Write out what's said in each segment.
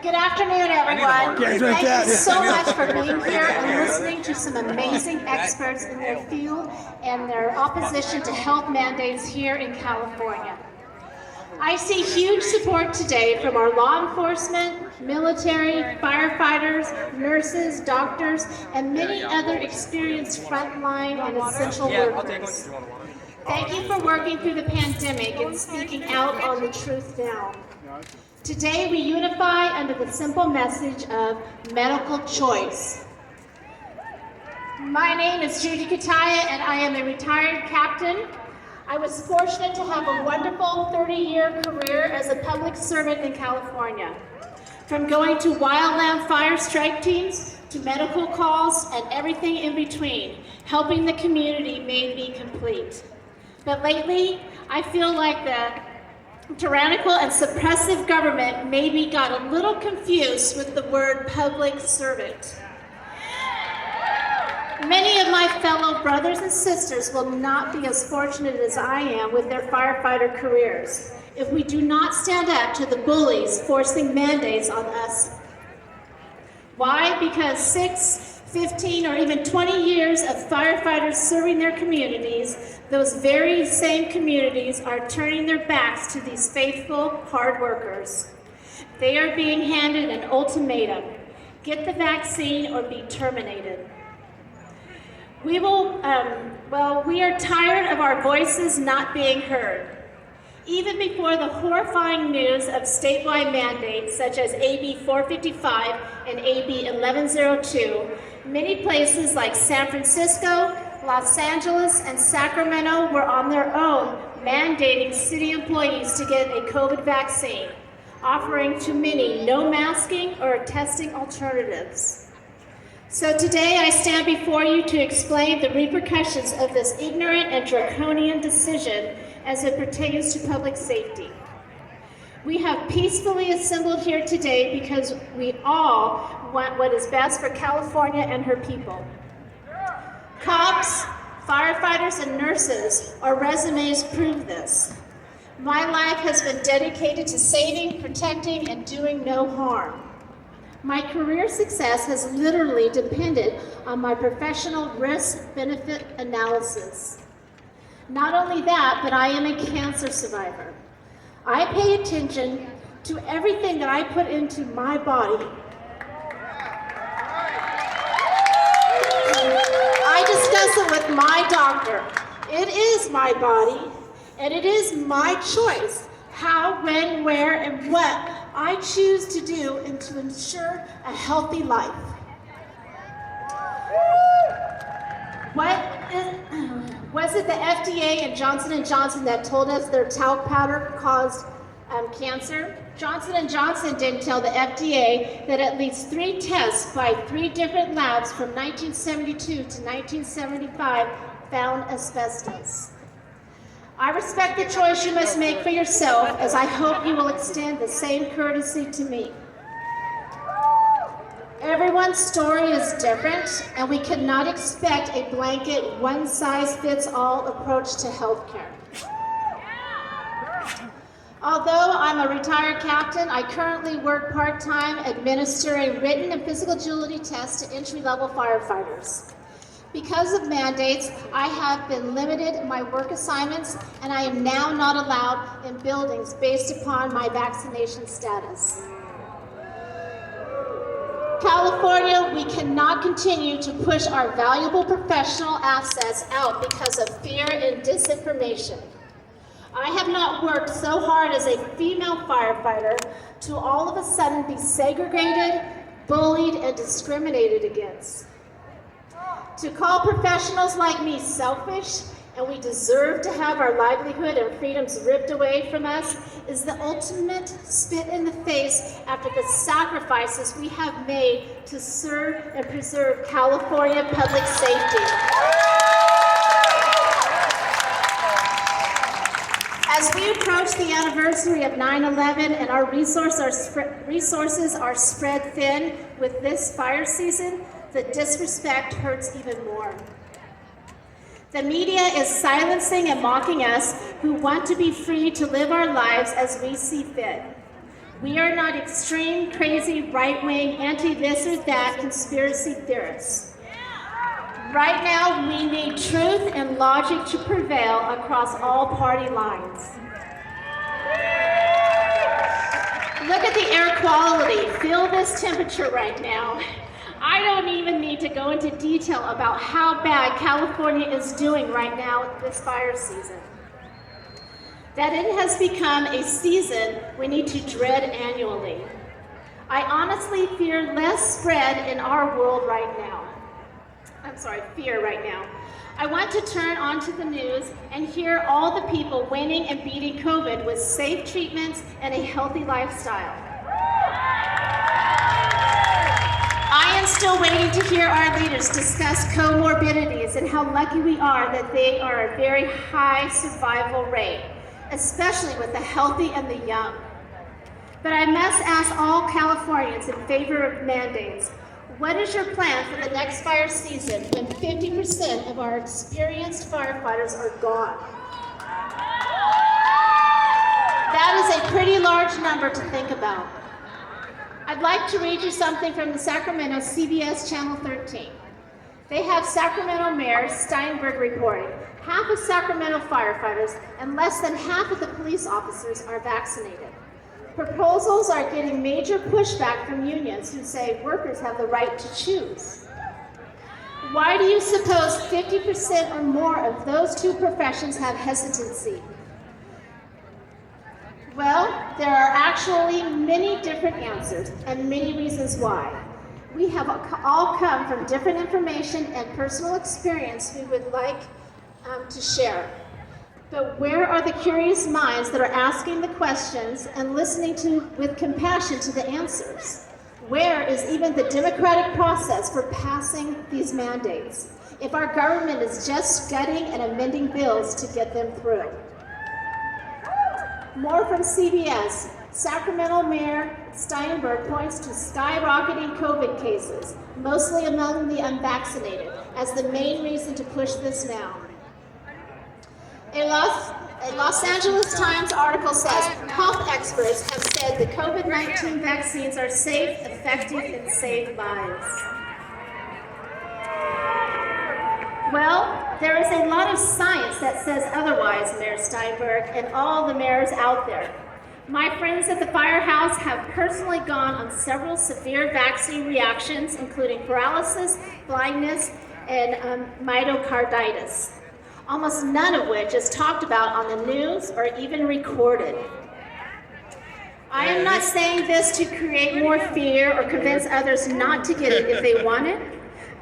Good afternoon, everyone. Thank you so much for being here and listening to some amazing experts in their field and their opposition to health mandates here in California. I see huge support today from our law enforcement, military, firefighters, nurses, doctors, and many other experienced frontline and essential workers. Thank you for working through the pandemic and speaking out on the truth now. Today we unify under the simple message of medical choice. My name is Judy Kataya and I am a retired captain. I was fortunate to have a wonderful 30-year career as a public servant in California. From going to wildland fire strike teams to medical calls and everything in between, helping the community made me complete. But lately, I feel like the tyrannical and suppressive government maybe got a little confused with the word public servant. Many of my fellow brothers and sisters will not be as fortunate as I am with their firefighter careers if we do not stand up to the bullies forcing mandates on us. Why? Because 6, 15, or even 20 years of firefighters serving their communities, those very same communities are turning their backs to these faithful, hard workers. They are being handed an ultimatum: get the vaccine or be terminated. We are tired of our voices not being heard. Even before the horrifying news of statewide mandates such as AB 455 and AB 1102, many places like San Francisco, Los Angeles, and Sacramento were on their own mandating city employees to get a COVID vaccine, offering to many no masking or testing alternatives. So today I stand before you to explain the repercussions of this ignorant and draconian decision as it pertains to public safety. We have peacefully assembled here today because we all want what is best for California and her people. Cops, firefighters, and nurses, our resumes prove this. My life has been dedicated to saving, protecting, and doing no harm. My career success has literally depended on my professional risk-benefit analysis. Not only that, but I am a cancer survivor. I pay attention to everything that I put into my body. I discuss it with my doctor. It is my body, and it is my choice how, when, where, and what I choose to do and to ensure a healthy life. Was it the FDA and Johnson & Johnson that told us their talc powder caused cancer? Johnson & Johnson didn't tell the FDA that at least 3 tests by 3 different labs from 1972 to 1975 found asbestos. I respect the choice you must make for yourself, as I hope you will extend the same courtesy to me. Everyone's story is different, and we cannot expect a blanket, one-size-fits-all approach to healthcare. Although I'm a retired captain, I currently work part-time administering written and physical agility tests to entry-level firefighters. Because of mandates, I have been limited in my work assignments, and I am now not allowed in buildings based upon my vaccination status. California, we cannot continue to push our valuable professional assets out because of fear and disinformation. I have not worked so hard as a female firefighter to all of a sudden be segregated, bullied, and discriminated against. To call professionals like me selfish and we deserve to have our livelihood and freedoms ripped away from us is the ultimate spit in the face after the sacrifices we have made to serve and preserve California public safety. As we approach the anniversary of 9/11 and our resources are spread thin with this fire season, the disrespect hurts even more. The media is silencing and mocking us who want to be free to live our lives as we see fit. We are not extreme, crazy, right-wing, anti-this or that conspiracy theorists. Right now, we need truth and logic to prevail across all party lines. Look at the air quality. Feel this temperature right now. I don't even need to go into detail about how bad California is doing right now this fire season. That it has become a season we need to dread annually. I honestly fear less spread in our world right now. Fear right now. I want to turn onto the news and hear all the people winning and beating COVID with safe treatments and a healthy lifestyle. I am still waiting to hear our leaders discuss comorbidities and how lucky we are that they are a very high survival rate, especially with the healthy and the young. But I must ask all Californians in favor of mandates, what is your plan for the next fire season when 50% of our experienced firefighters are gone? That is a pretty large number to think about. I'd like to read you something from the Sacramento CBS Channel 13. They have Sacramento Mayor Steinberg reporting. Half of Sacramento firefighters and less than half of the police officers are vaccinated. Proposals are getting major pushback from unions who say workers have the right to choose. Why do you suppose 50% or more of those two professions have hesitancy? Well, there are actually many different answers and many reasons why. We have all come from different information and personal experience we would like to share. But where are the curious minds that are asking the questions and listening with compassion to the answers? Where is even the democratic process for passing these mandates if our government is just gutting and amending bills to get them through? More from CBS. Sacramento Mayor Steinberg points to skyrocketing COVID cases, mostly among the unvaccinated, as the main reason to push this now. A Los Angeles Times article says health experts have said the COVID-19 vaccines are safe, effective, and save lives. Well, there is a lot of science that says otherwise, Mayor Steinberg, and all the mayors out there. My friends at the firehouse have personally gone on several severe vaccine reactions, including paralysis, blindness, and myocarditis. Almost none of which is talked about on the news or even recorded. I am not saying this to create more fear or convince others not to get it if they want it,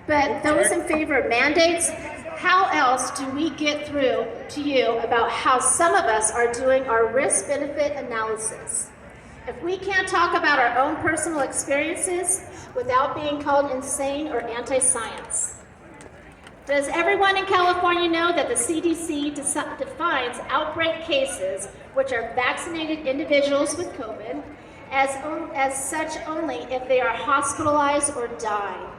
but those in favor of mandates, how else do we get through to you about how some of us are doing our risk-benefit analysis? If we can't talk about our own personal experiences without being called insane or anti-science. Does everyone in California know that the CDC defines outbreak cases, which are vaccinated individuals with COVID, as such only if they are hospitalized or die?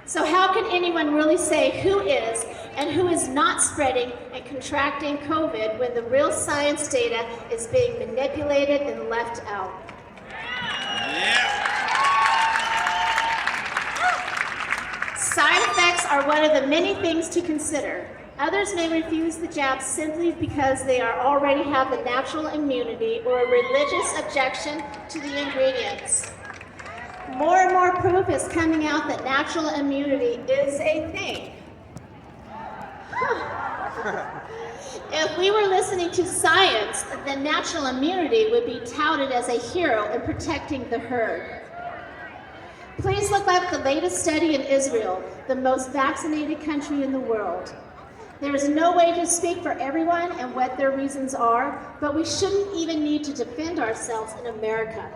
So how can anyone really say who is and who is not spreading and contracting COVID when the real science data is being manipulated and left out? Yeah. Side effects are one of the many things to consider. Others may refuse the jab simply because they already have the natural immunity or a religious objection to the ingredients. More and more proof is coming out that natural immunity is a thing. If we were listening to science, then natural immunity would be touted as a hero in protecting the herd. Please look up the latest study in Israel, the most vaccinated country in the world. There is no way to speak for everyone and what their reasons are, but we shouldn't even need to defend ourselves in America.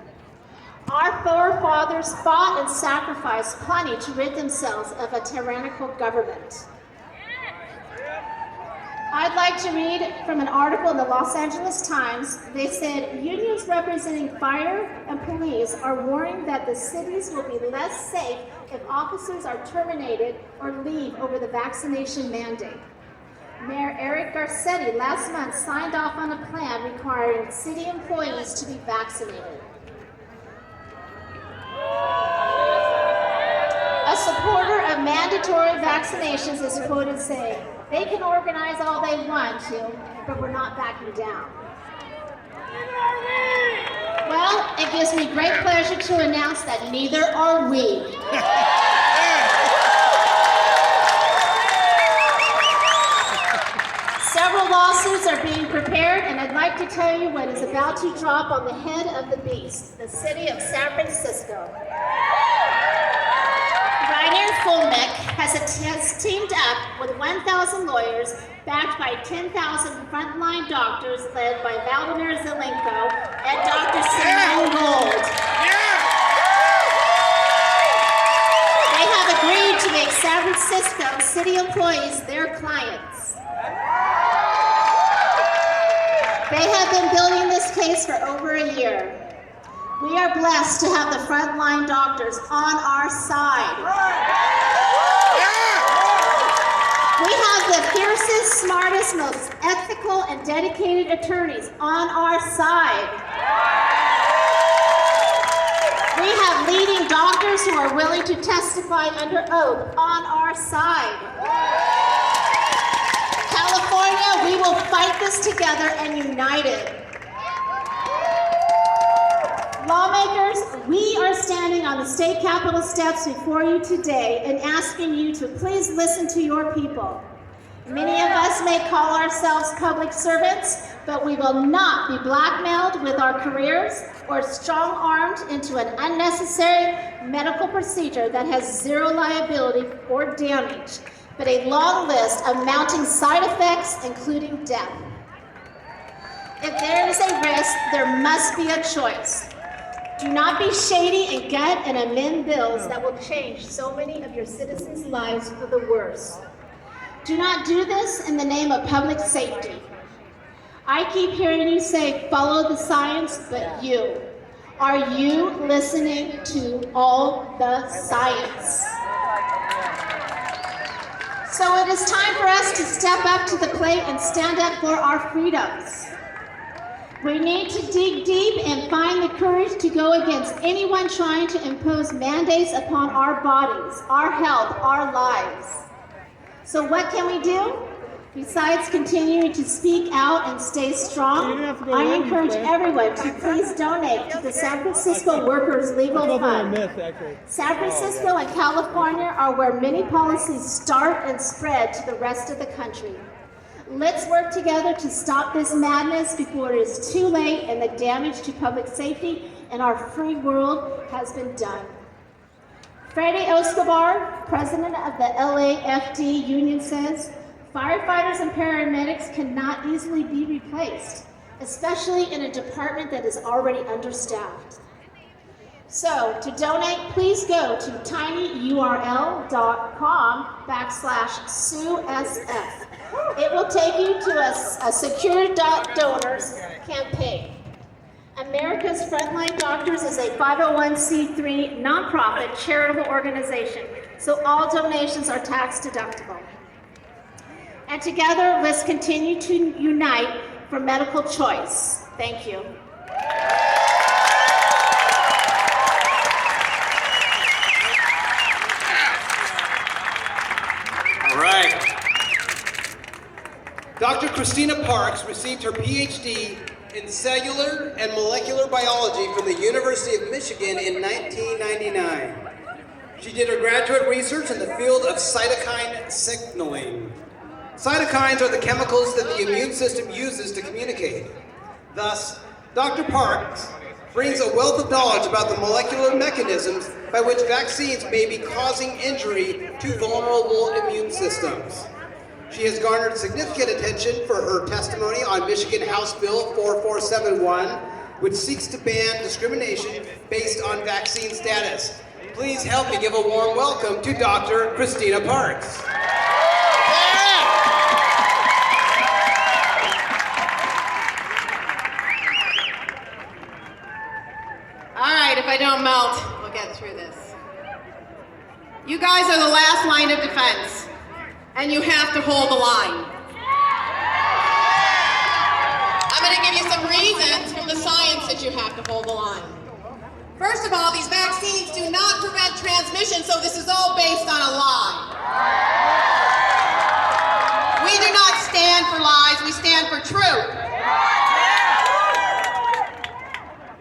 Our forefathers fought and sacrificed plenty to rid themselves of a tyrannical government. I'd like to read from an article in the Los Angeles Times. They said, unions representing fire and police are warning that the cities will be less safe if officers are terminated or leave over the vaccination mandate. Mayor Eric Garcetti last month signed off on a plan requiring city employees to be vaccinated. supporter of mandatory vaccinations is quoted saying, "They can organize all they want to, but we're not backing down." Well, it gives me great pleasure to announce that neither are we. Several lawsuits are being prepared, and I'd like to tell you what is about to drop on the head of the beast, the city of San Francisco. Rainier Fulmick has teamed up with 1,000 lawyers backed by 10,000 frontline doctors led by Vladimir Zelenko and Dr. Simone Gold. They have agreed to make San Francisco city employees their clients. They have been building this case for over a year. We are blessed to have the frontline doctors on our side. We have the fiercest, smartest, most ethical, and dedicated attorneys on our side. We have leading doctors who are willing to testify under oath on our side. California, we will fight this together and united. Lawmakers, we are standing on the state capitol steps before you today and asking you to please listen to your people. Many of us may call ourselves public servants, but we will not be blackmailed with our careers or strong-armed into an unnecessary medical procedure that has zero liability or damage, but a long list of mounting side effects, including death. If there is a risk, there must be a choice. Do not be shady and gut and amend bills that will change so many of your citizens' lives for the worse. Do not do this in the name of public safety. I keep hearing you say, follow the science, but you. Are you listening to all the science? So it is time for us to step up to the plate and stand up for our freedoms. We need to dig deep and find the courage to go against anyone trying to impose mandates upon our bodies, our health, our lives. So what can we do? Besides continuing to speak out and stay strong, I encourage everyone to please donate to the San Francisco Workers Legal Fund. San Francisco and California are where many policies start and spread to the rest of the country. Let's work together to stop this madness before it is too late and the damage to public safety and our free world has been done. Freddie Escobar, president of the LAFD union, says, firefighters and paramedics cannot easily be replaced, especially in a department that is already understaffed. So, to donate, please go to tinyurl.com/SueSF. It will take you to a secure donors campaign. America's Frontline Doctors is a 501c3 nonprofit charitable organization, so all donations are tax deductible. And together, let's continue to unite for medical choice. Thank you. All right. Dr. Christina Parks received her PhD in cellular and molecular biology from the University of Michigan in 1999. She did her graduate research in the field of cytokine signaling. Cytokines are the chemicals that the immune system uses to communicate. Thus, Dr. Parks brings a wealth of knowledge about the molecular mechanisms by which vaccines may be causing injury to vulnerable immune systems. She has garnered significant attention for her testimony on Michigan House Bill 4471, which seeks to ban discrimination based on vaccine status. Please help me give a warm welcome to Dr. Christina Parks. All right, if I don't melt, we'll get through this. You guys are the last line of defense, and you have to hold the line. I'm going to give you some reasons from the science that you have to hold the line. First of all, these vaccines do not prevent transmission, so this is all based on a lie. We do not stand for lies, we stand for truth.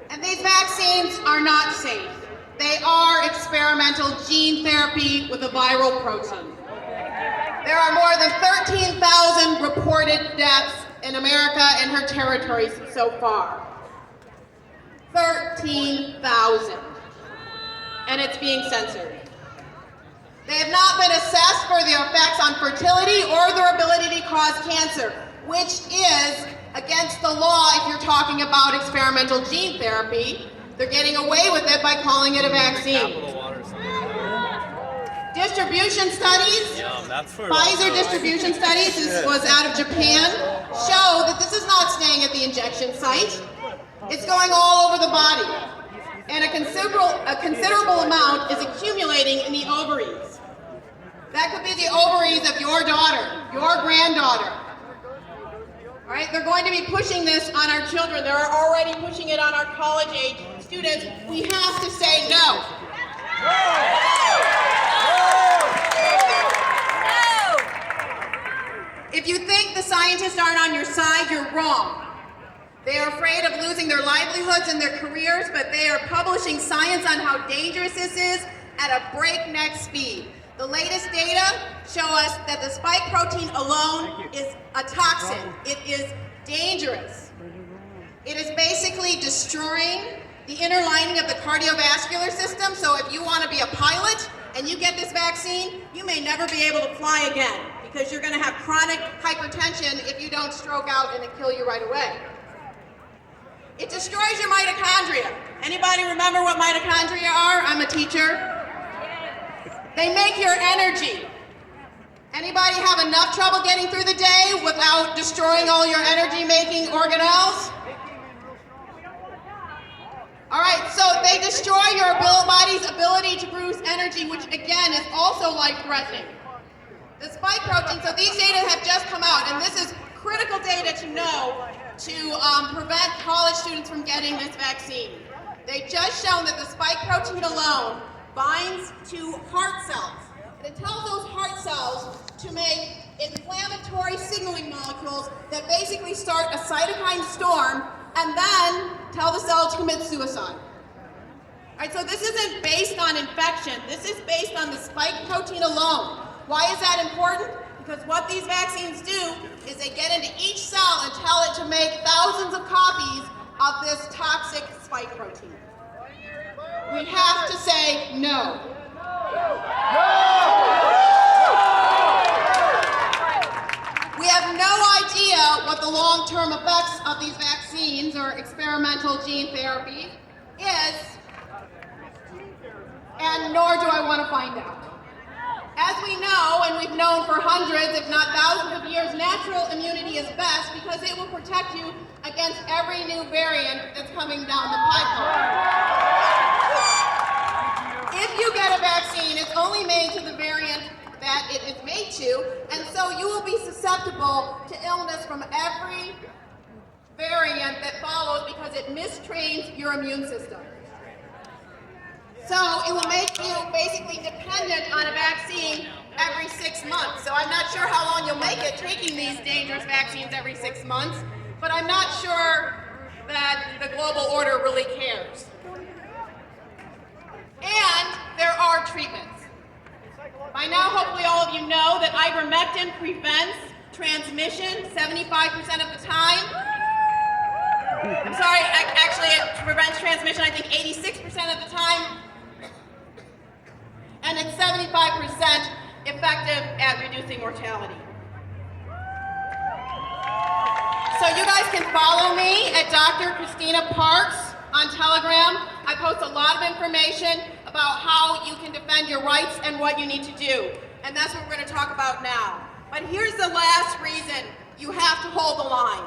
And these vaccines are not safe. They are experimental gene therapy with a viral protein. There are more than 13,000 reported deaths in America and her territories so far. 13,000. And it's being censored. They have not been assessed for their effects on fertility or their ability to cause cancer, which is against the law if you're talking about experimental gene therapy. They're getting away with it by calling it a vaccine. Distribution studies, Pfizer distribution studies, this was out of Japan, show that this is not staying at the injection site. It's going all over the body. And a considerable amount is accumulating in the ovaries. That could be the ovaries of your daughter, your granddaughter. All right, they're going to be pushing this on our children. They're already pushing it on our college-age students. We have to say no. If you think the scientists aren't on your side, you're wrong. They are afraid of losing their livelihoods and their careers, but they are publishing science on how dangerous this is at a breakneck speed. The latest data show us that the spike protein alone is a toxin. It is dangerous. It is basically destroying the inner lining of the cardiovascular system, so if you want to be a pilot and you get this vaccine, you may never be able to fly again because you're going to have chronic hypertension if you don't stroke out and it kill you right away. It destroys your mitochondria. Anybody remember what mitochondria are? I'm a teacher. They make your energy. Anybody have enough trouble getting through the day without destroying all your energy-making organelles? All right, so they destroy your body's ability to produce energy, which again is also life-threatening. The spike protein, so these data have just come out, and this is critical data to know to prevent college students from getting this vaccine. They've just shown that the spike protein alone binds to heart cells. And it tells those heart cells to make inflammatory signaling molecules that basically start a cytokine storm and then tell the cell to commit suicide. All right, so this isn't based on infection. This is based on the spike protein alone. Why is that important? Because what these vaccines do is they get into each cell and tell it to make thousands of copies of this toxic spike protein. We have to say no. We have no idea what the long-term effects of these vaccines or experimental gene therapy is, and nor do I want to find out. As we know, and we've known for hundreds, if not thousands of years, natural immunity is best because it will protect you against every new variant that's coming down the pipeline. If you get a vaccine, it's only made to the variant that it is made to, and so you will be susceptible to illness from every variant that follows because it mistrains your immune system. So it will make you basically dependent on a vaccine every 6 months. So I'm not sure how long you'll make it taking these dangerous vaccines every 6 months, but I'm not sure that the global order really cares. And there are treatments. By now, hopefully all of you know that ivermectin prevents transmission 75% of the time. I'm sorry, actually it prevents transmission I think 86% of the time. And it's 75% effective at reducing mortality. So you guys can follow me at Dr. Christina Parks on Telegram. I post a lot of information about how you can defend your rights and what you need to do. And that's what we're going to talk about now. But here's the last reason you have to hold the line.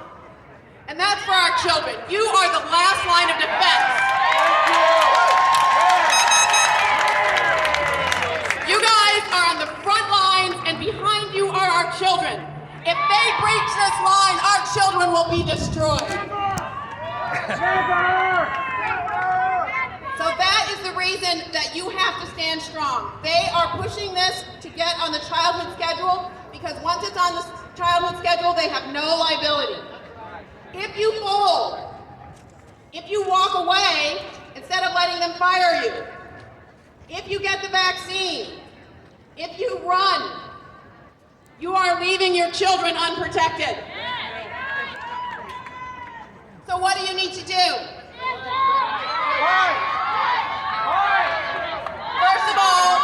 And that's for our children. You are the last line of defense. You guys are on the front lines, and behind you are our children. If they breach this line, our children will be destroyed. So that that is the reason that you have to stand strong. They are pushing this to get on the childhood schedule because once it's on the childhood schedule, they have no liability. If you fold, if you walk away instead of letting them fire you, if you get the vaccine, if you run, you are leaving your children unprotected. So what do you need to do? First of all,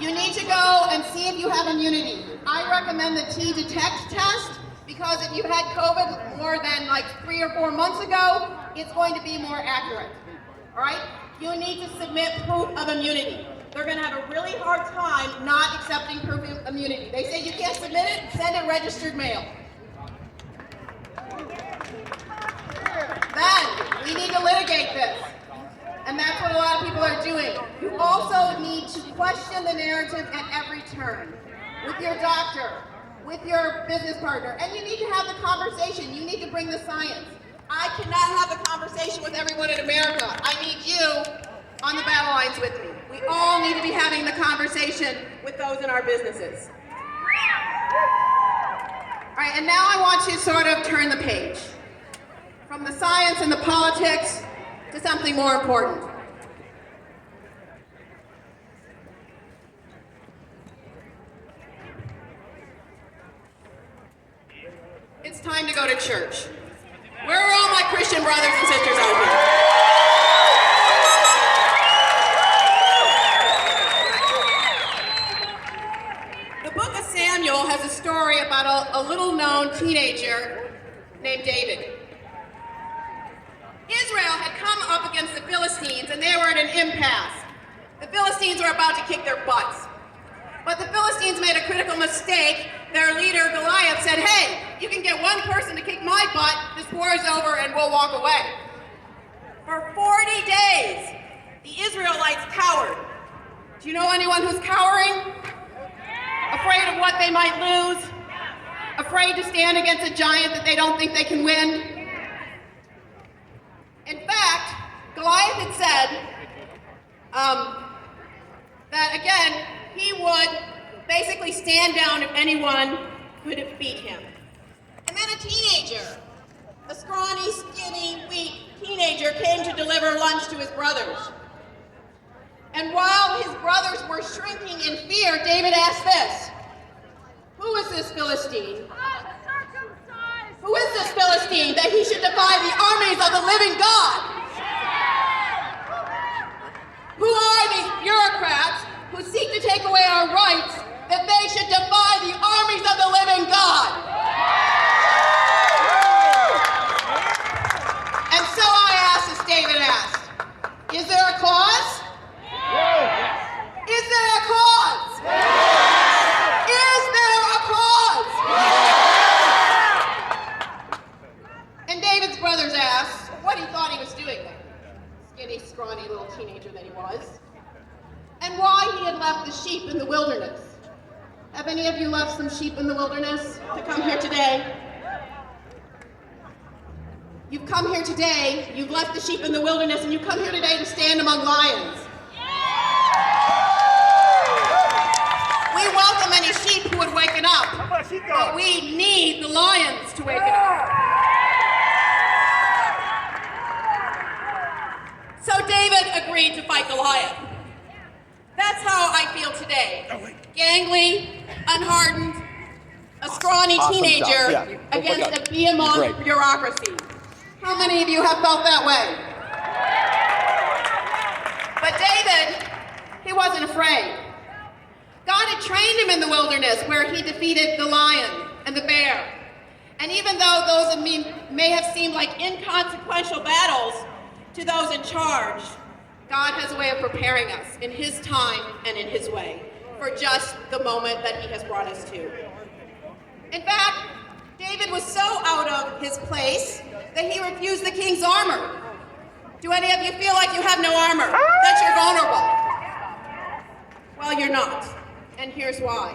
you need to go and see if you have immunity. I recommend the T-Detect test because if you had COVID more than like 3 or 4 months ago, it's going to be more accurate. All right? You need to submit proof of immunity. They're going to have a really hard time not accepting proof of immunity. They say you can't submit it, send it registered mail. Then, we need to litigate this. And that's what a lot of people are doing. You also need to question the narrative at every turn. With your doctor, with your business partner. And you need to have the conversation. You need to bring the science. I cannot have the conversation with everyone in America. I need you on the battle lines with me. We all need to be having the conversation with those in our businesses. All right, and now I want you to sort of turn the page from the science and the politics to something more important. It's time to go to church. Where are all my Christian brothers and sisters out here? The book of Samuel has a story about a little-known teenager named David. Israel had come up against the Philistines, and they were at an impasse. The Philistines were about to kick their butts. But the Philistines made a critical mistake. Their leader, Goliath, said, hey, you can get one person to kick my butt, this war is over, and we'll walk away. For 40 days, the Israelites cowered. Do you know anyone who's cowering? Afraid of what they might lose? Afraid to stand against a giant that they don't think they can win? In fact, Goliath had said that, again, he would basically stand down if anyone could beat him. And then a teenager, a scrawny, skinny, weak teenager came to deliver lunch to his brothers. And while his brothers were shrinking in fear, David asked this, who is this Philistine? Who is this Philistine that he should defy the armies of the living God? Who are these bureaucrats who seek to take away our rights that they should defy the armies of the living God? And so I asked, as David asked, is there a cause? Is there a cause? Is there a cause? And David's brothers asked what he thought he was doing there, skinny, scrawny little teenager that he was, and why he had left the sheep in the wilderness. Have any of you left some sheep in the wilderness to come here today? You've come here today, you've left the sheep in the wilderness, and you come here today to stand among lions. We welcome any sheep who would waken up, but we need the lions to waken up. So David agreed to fight Goliath. That's how I feel today. Gangly, unhardened, a scrawny teenager against a behemoth bureaucracy. How many of you have felt that way? But David, he wasn't afraid. God had trained him in the wilderness where he defeated the lion and the bear. And even though those may have seemed like inconsequential battles to those in charge, God has a way of preparing us in his time and in his way for just the moment that he has brought us to. In fact, David was so out of his place that he refused the king's armor. Do any of you feel like you have no armor, that you're vulnerable? Well, you're not, and here's why.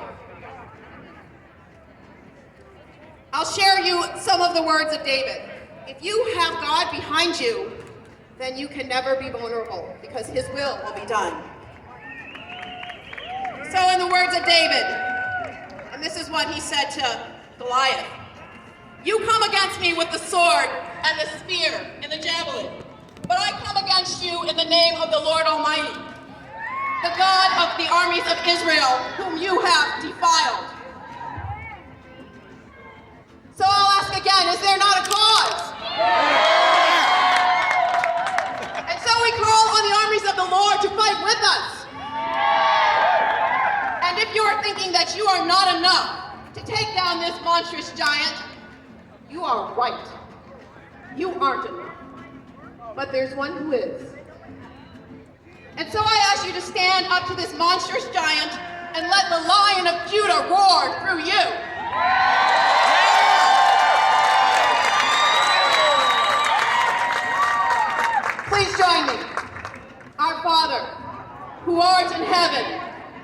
I'll share you some of the words of David. If you have God behind you, then you can never be vulnerable because his will be done. So in the words of David, and this is what he said to Goliath, "You come against me with the sword and the spear and the javelin, but I come against you in the name of the Lord Almighty, the God of the armies of Israel, whom you have defiled." So I'll ask again, is there not a cause? And so we call on the armies of the Lord to fight with us. And if you are thinking that you are not enough to take down this monstrous giant, you are right. You aren't enough. But there's one who is. And so I ask you to stand up to this monstrous giant and let the Lion of Judah roar through you. Please join me. Our Father, who art in heaven,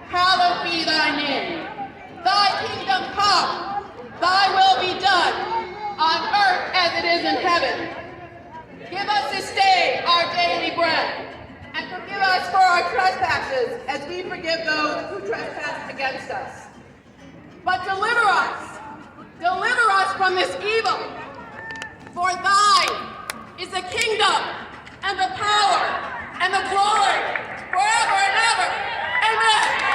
hallowed be thy name. Thy kingdom come, thy will be done, on earth as it is in heaven. Give us this day our daily bread, and forgive us for our trespasses, as we forgive those who trespass against us. But deliver us from this evil. For thine is the kingdom, and the power, and the glory,